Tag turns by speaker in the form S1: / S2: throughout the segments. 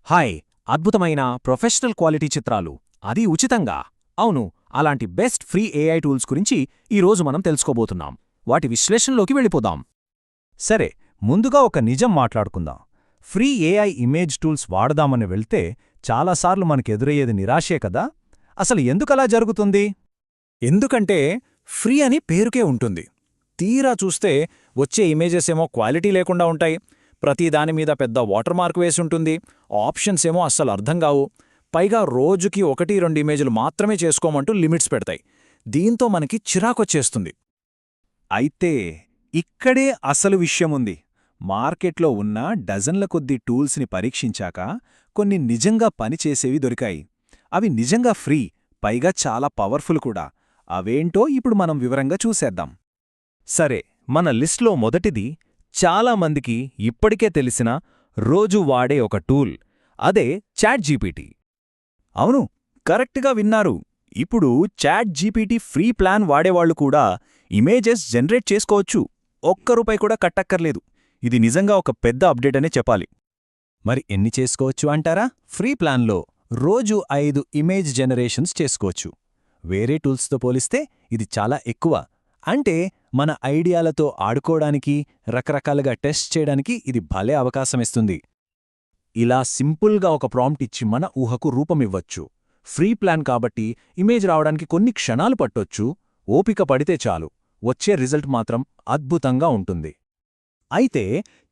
S1: Hi, అద్భుతమైన professional quality చిత్రాలు, అది ఉచితంగా. అవును, అలాంటి బెస్ట్ ఫ్రీ ఏఐ టూల్స్ గురించి ఈరోజు మనం తెలుసుకోబోతున్నాం. వాటి విశ్లేషణలోకి వెళ్ళిపోదాం.
S2: సరే, ముందుగా ఒక నిజం మాట్లాడుకుందాం. ఫ్రీ ఏఐ ఇమేజ్ టూల్స్ వాడదామని వెళ్తే చాలాసార్లు మనకెదురయ్యేది నిరాశే కదా. అసలు ఎందుకలా జరుగుతుంది?
S1: ఎందుకంటే ఫ్రీ అని పేరుకే ఉంటుంది. తీరా చూస్తే వచ్చే ఇమేజెస్ ఏమో క్వాలిటీ లేకుండా ఉంటాయి. ప్రతిదానిమీద పెద్ద వాటర్ మార్క్ వేసుంటుంది. ఆప్షన్స్ ఏమో అస్సలు అర్థం కావు. పైగా రోజుకి 1-2 ఇమేజ్లు మాత్రమే చేసుకోమంటూ లిమిట్స్ పెడతాయి. దీంతో మనకి చిరాకొచ్చేస్తుంది.
S2: అయితే ఇక్కడే అసలు విషయముంది. మార్కెట్లో ఉన్న డజన్ల కొద్దీ టూల్స్ని పరీక్షించాక కొన్ని నిజంగా పనిచేసేవి దొరికాయి. అవి నిజంగా ఫ్రీ, పైగా చాలా పవర్ఫుల్ కూడా. అవేంటో ఇప్పుడు మనం వివరంగా చూసేద్దాం. సరే, మన లిస్ట్లో మొదటిది చాలామందికి ఇప్పటికే తెలిసిన, రోజూ వాడే ఒక టూల్. అదే చాట్ జీపీటీ. అవును, కరెక్ట్గా విన్నారు. ఇప్పుడు చాట్ జీపీటీ ఫ్రీ ప్లాన్ వాడేవాళ్లు కూడా ఇమేజెస్ జనరేట్ చేసుకోవచ్చు. ₹1 కూడా కట్టక్కర్లేదు. ఇది నిజంగా ఒక పెద్ద అప్డేట్ అనే చెప్పాలి. మరి ఎన్ని చేసుకోవచ్చు అంటారా? ఫ్రీ ప్లాన్లో రోజు 5 ఇమేజ్ జనరేషన్స్ చేసుకోవచ్చు. వేరే టూల్స్తో పోలిస్తే ఇది చాలా ఎక్కువ. అంటే మన ఐడియాలతో ఆడుకోవడానికి, రకరకాలుగా టెస్ట్ చేయడానికి ఇది భలే అవకాశమిస్తుంది. ఇలా సింపుల్గా ఒక ప్రాంప్ట్ ఇచ్చి మన ఊహకు రూపమివ్వచ్చు. ఫ్రీ ప్లాన్ కాబట్టి ఇమేజ్ రావడానికి కొన్ని క్షణాలు పట్టొచ్చు. ఓపిక పడితే చాలు, వచ్చే రిజల్ట్ మాత్రం అద్భుతంగా ఉంటుంది. అయితే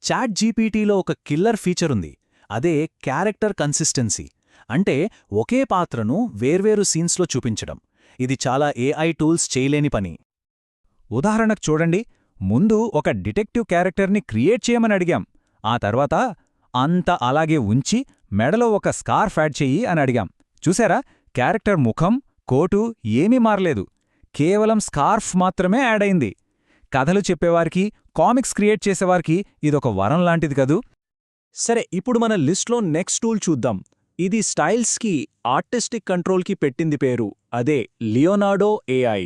S2: చాట్ జీపీటీలో ఒక కిల్లర్ ఫీచరుంది. అదే క్యారెక్టర్ కన్సిస్టెన్సీ. అంటే ఒకే పాత్రను వేర్వేరు సీన్స్లో చూపించడం. ఇది చాలా ఏఐ టూల్స్ చేయలేని పని. ఉదాహరణకు చూడండి, ముందు ఒక డిటెక్టివ్ క్యారెక్టర్ని క్రియేట్ చేయమని అడిగాం. ఆ తర్వాత అంతా అలాగే ఉంచి మెడలో ఒక స్కార్ఫ్ యాడ్ చెయ్యి అని అడిగాం. చూసారా, క్యారెక్టర్ ముఖం, కోటు ఏమీ మారలేదు. కేవలం స్కార్ఫ్ మాత్రమే యాడ్ అయింది. కథలు చెప్పేవారికి, కామిక్స్ క్రియేట్ చేసేవారికి ఇదొక వరం లాంటిది కదూ. సరే, ఇప్పుడు మన లిస్ట్లో నెక్స్ట్ టూల్ చూద్దాం. ఇది స్టైల్స్కి, ఆర్టిస్టిక్ కంట్రోల్కి పెట్టింది పేరు. అదే Leonardo AI.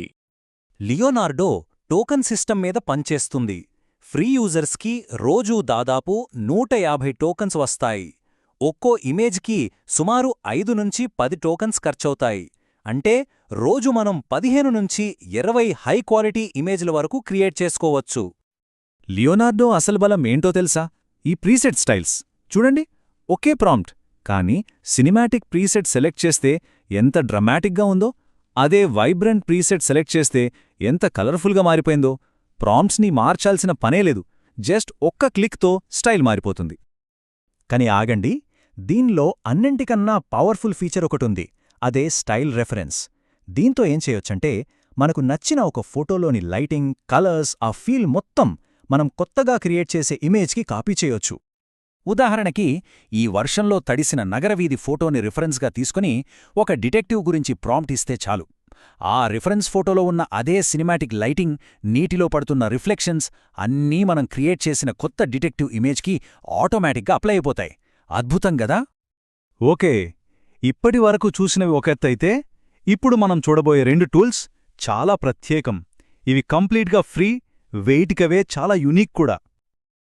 S2: Leonardo token system మీద పనిచేస్తుంది. ఫ్రీ యూజర్స్కి రోజూ దాదాపు 150 టోకన్స్ వస్తాయి. ఒక్కో ఇమేజ్కి సుమారు 5-10 టోకన్స్ ఖర్చవుతాయి. అంటే రోజు మనం 15-20 హై క్వాలిటీ ఇమేజ్ల వరకు క్రియేట్ చేసుకోవచ్చు. లియోనార్డో అసలు బలం ఏంటో తెలుసా? ఈ ప్రీసెట్ స్టైల్స్. చూడండి, ఒకే ప్రాంప్ట్, కానీ సినిమాటిక్ ప్రీసెట్ సెలెక్ట్ చేస్తే ఎంత డ్రమాటిక్గా ఉందో, అదే వైబ్రెంట్ ప్రీసెట్ సెలెక్ట్ చేస్తే ఎంత కలర్ఫుల్గా మారిపోయిందో. ప్రాంప్ట్స్ని మార్చాల్సిన పనేలేదు. జస్ట్ ఒక్క క్లిక్తో స్టైల్ మారిపోతుంది. కాని ఆగండి, దీనిలో అన్నింటికన్నా పవర్ఫుల్ ఫీచర్ ఒకటుంది. అదే స్టైల్ రెఫరెన్స్. దీంతో ఏం చేయొచ్చంటే, మనకు నచ్చిన ఒక ఫోటోలోని లైటింగ్, కలర్స్, ఆ ఫీల్ మొత్తం మనం కొత్తగా క్రియేట్ చేసే ఇమేజ్కి కాపీ చేయొచ్చు. ఉదాహరణకి, ఈ వర్షంలో తడిసిన నగరవీధి ఫోటోని రిఫరెన్స్గా తీసుకుని ఒక డిటెక్టివ్ గురించి ప్రాంప్ట్ ఇస్తే చాలు. ఆ రిఫరెన్స్ ఫోటోలో ఉన్న అదే సినిమాటిక్ లైటింగ్, నీటిలో పడుతున్న రిఫ్లెక్షన్స్ అన్నీ మనం క్రియేట్ చేసిన కొత్త డిటెక్టివ్ ఇమేజ్కి ఆటోమేటిక్గా అప్లై అయిపోతాయి. అద్భుతం గదా? ఓకే, ఇప్పటివరకు చూసినవి ఒక ఎత్తైతే, ఇప్పుడు మనం చూడబోయే 2 టూల్స్ చాలా ప్రత్యేకం. ఇవి కంప్లీట్గా ఫ్రీ, వెయిట్కవే చాలా యునీక్ కూడా.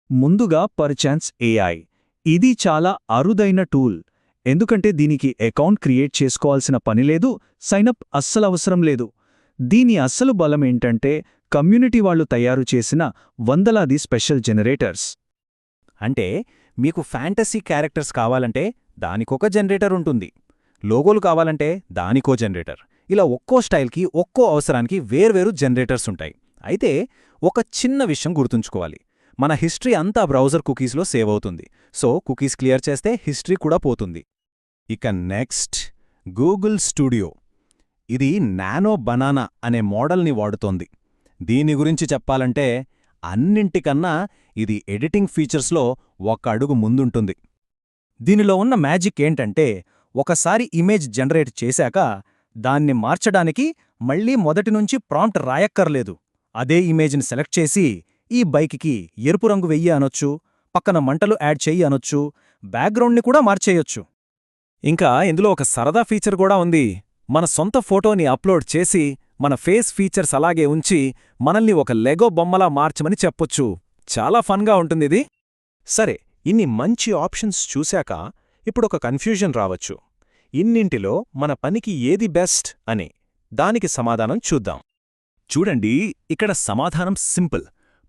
S2: ముందుగా పర్చాన్స్ ఏఐ. ఇది చాలా అరుదైన టూల్. ఎందుకంటే దీనికి అకౌంట్ క్రియేట్ చేసుకోవాల్సిన పనిలేదు, సైనప్ అస్సలవసరం లేదు. దీని అస్సలు బలమేంటంటే, కమ్యూనిటీ వాళ్లు తయారు చేసిన వందలాది స్పెషల్ జనరేటర్స్. అంటే మీకు ఫ్యాంటసీ క్యారెక్టర్స్ కావాలంటే దానికొక జనరేటర్ ఉంటుంది. లోగోలు కావాలంటే దానికో జనరేటర్. ఇలా ఒక్కో స్టైల్కి, ఒక్కో అవసరానికి వేర్వేరు జనరేటర్స్ ఉంటాయి. అయితే ఒక చిన్న విషయం గుర్తుంచుకోవాలి. మన హిస్టరీ అంతా బ్రౌజర్ కుకీస్లో సేవ్ అవుతుంది. సో కుకీస్ క్లియర్ చేస్తే హిస్టరీ కూడా పోతుంది. ఇక నెక్స్ట్, గూగుల్ స్టూడియో. ఇది నానో బనానా అనే మోడల్ని వాడుతోంది. దీని గురించి చెప్పాలంటే అన్నింటికన్నా ఇది ఎడిటింగ్ ఫీచర్స్లో ఒక అడుగు ముందుంటుంది. దీనిలో ఉన్న మ్యాజిక్ ఏంటంటే, ఒకసారి ఇమేజ్ జనరేట్ చేశాక దాన్ని మార్చడానికి మళ్లీ మొదటినుంచి ప్రాంప్ట్ రాయక్కర్లేదు. అదే ఇమేజ్ని సెలెక్ట్ చేసి, ఈ బైక్కి ఎరుపు రంగు వెయ్యి అనొచ్చు, పక్కన మంటలు యాడ్ చెయ్యి అనొచ్చు, బ్యాక్గ్రౌండ్ని కూడా మార్చేయొచ్చు. ఇంకా ఇందులో ఒక సరదా ఫీచర్ కూడా ఉంది. మన సొంత ఫోటోని అప్లోడ్ చేసి, మన ఫేస్ ఫీచర్స్ అలాగే ఉంచి, మనల్ని ఒక లెగో బొమ్మలా మార్చమని చెప్పొచ్చు. చాలా ఫన్గా ఉంటుందిది. సరే, ఇన్ని మంచి ఆప్షన్స్ చూశాక ఇప్పుడొక కన్ఫ్యూజన్ రావచ్చు. ఇన్నింటిలో మన పనికి ఏది బెస్ట్ అని. దానికి సమాధానం చూద్దాం.
S1: చూడండి, ఇక్కడ సమాధానం సింపుల్.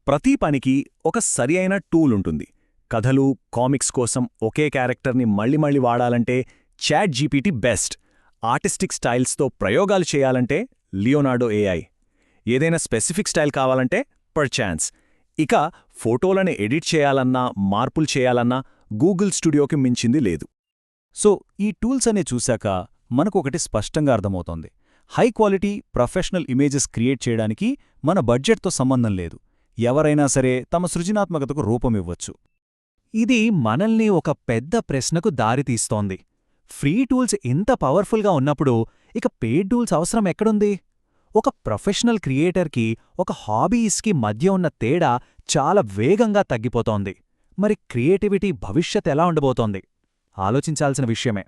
S1: ప్రతి పనికి ఒక సరి అయిన టూల్ ఉంటుంది. కథలు, కామిక్స్ కోసం ఒకే క్యారెక్టర్ని మళ్ళీ వాడాలంటే చాట్ జీపీటీ బెస్ట్. ఆర్టిస్టిక్ స్టైల్స్తో ప్రయోగాలు చేయాలంటే లియోనార్డో ఏఐ. ఏదైనా స్పెసిఫిక్ స్టైల్ కావాలంటే పర్చాన్స్. ఇక ఫోటోలను ఎడిట్ చేయాలన్నా, మార్పులు చేయాలన్నా గూగుల్ స్టూడియోకి మించింది లేదు. సో ఈ టూల్స్ అనే చూశాక మనకొకటి స్పష్టంగా అర్థమవుతోంది. High quality professional images create చేయడానికి మన బడ్జెట్తో సంబంధం లేదు. ఎవరైనా సరే తమ సృజనాత్మకతకు రూపమివ్వచ్చు.
S2: ఇది మనల్ని ఒక పెద్ద ప్రశ్నకు దారితీస్తోంది. ఫ్రీ టూల్స్ ఇంత పవర్ఫుల్గా ఉన్నప్పుడు ఇక పెయిడ్ టూల్స్ అవసరం ఎక్కడుంది? ఒక ప్రొఫెషనల్ క్రియేటర్కి, ఒక హాబీయిస్ట్కి మధ్య ఉన్న తేడా చాలా వేగంగా తగ్గిపోతోంది. మరి క్రియేటివిటీ భవిష్యత్ ఎలా ఉండబోతోంది? ఆలోచించాల్సిన విషయమే.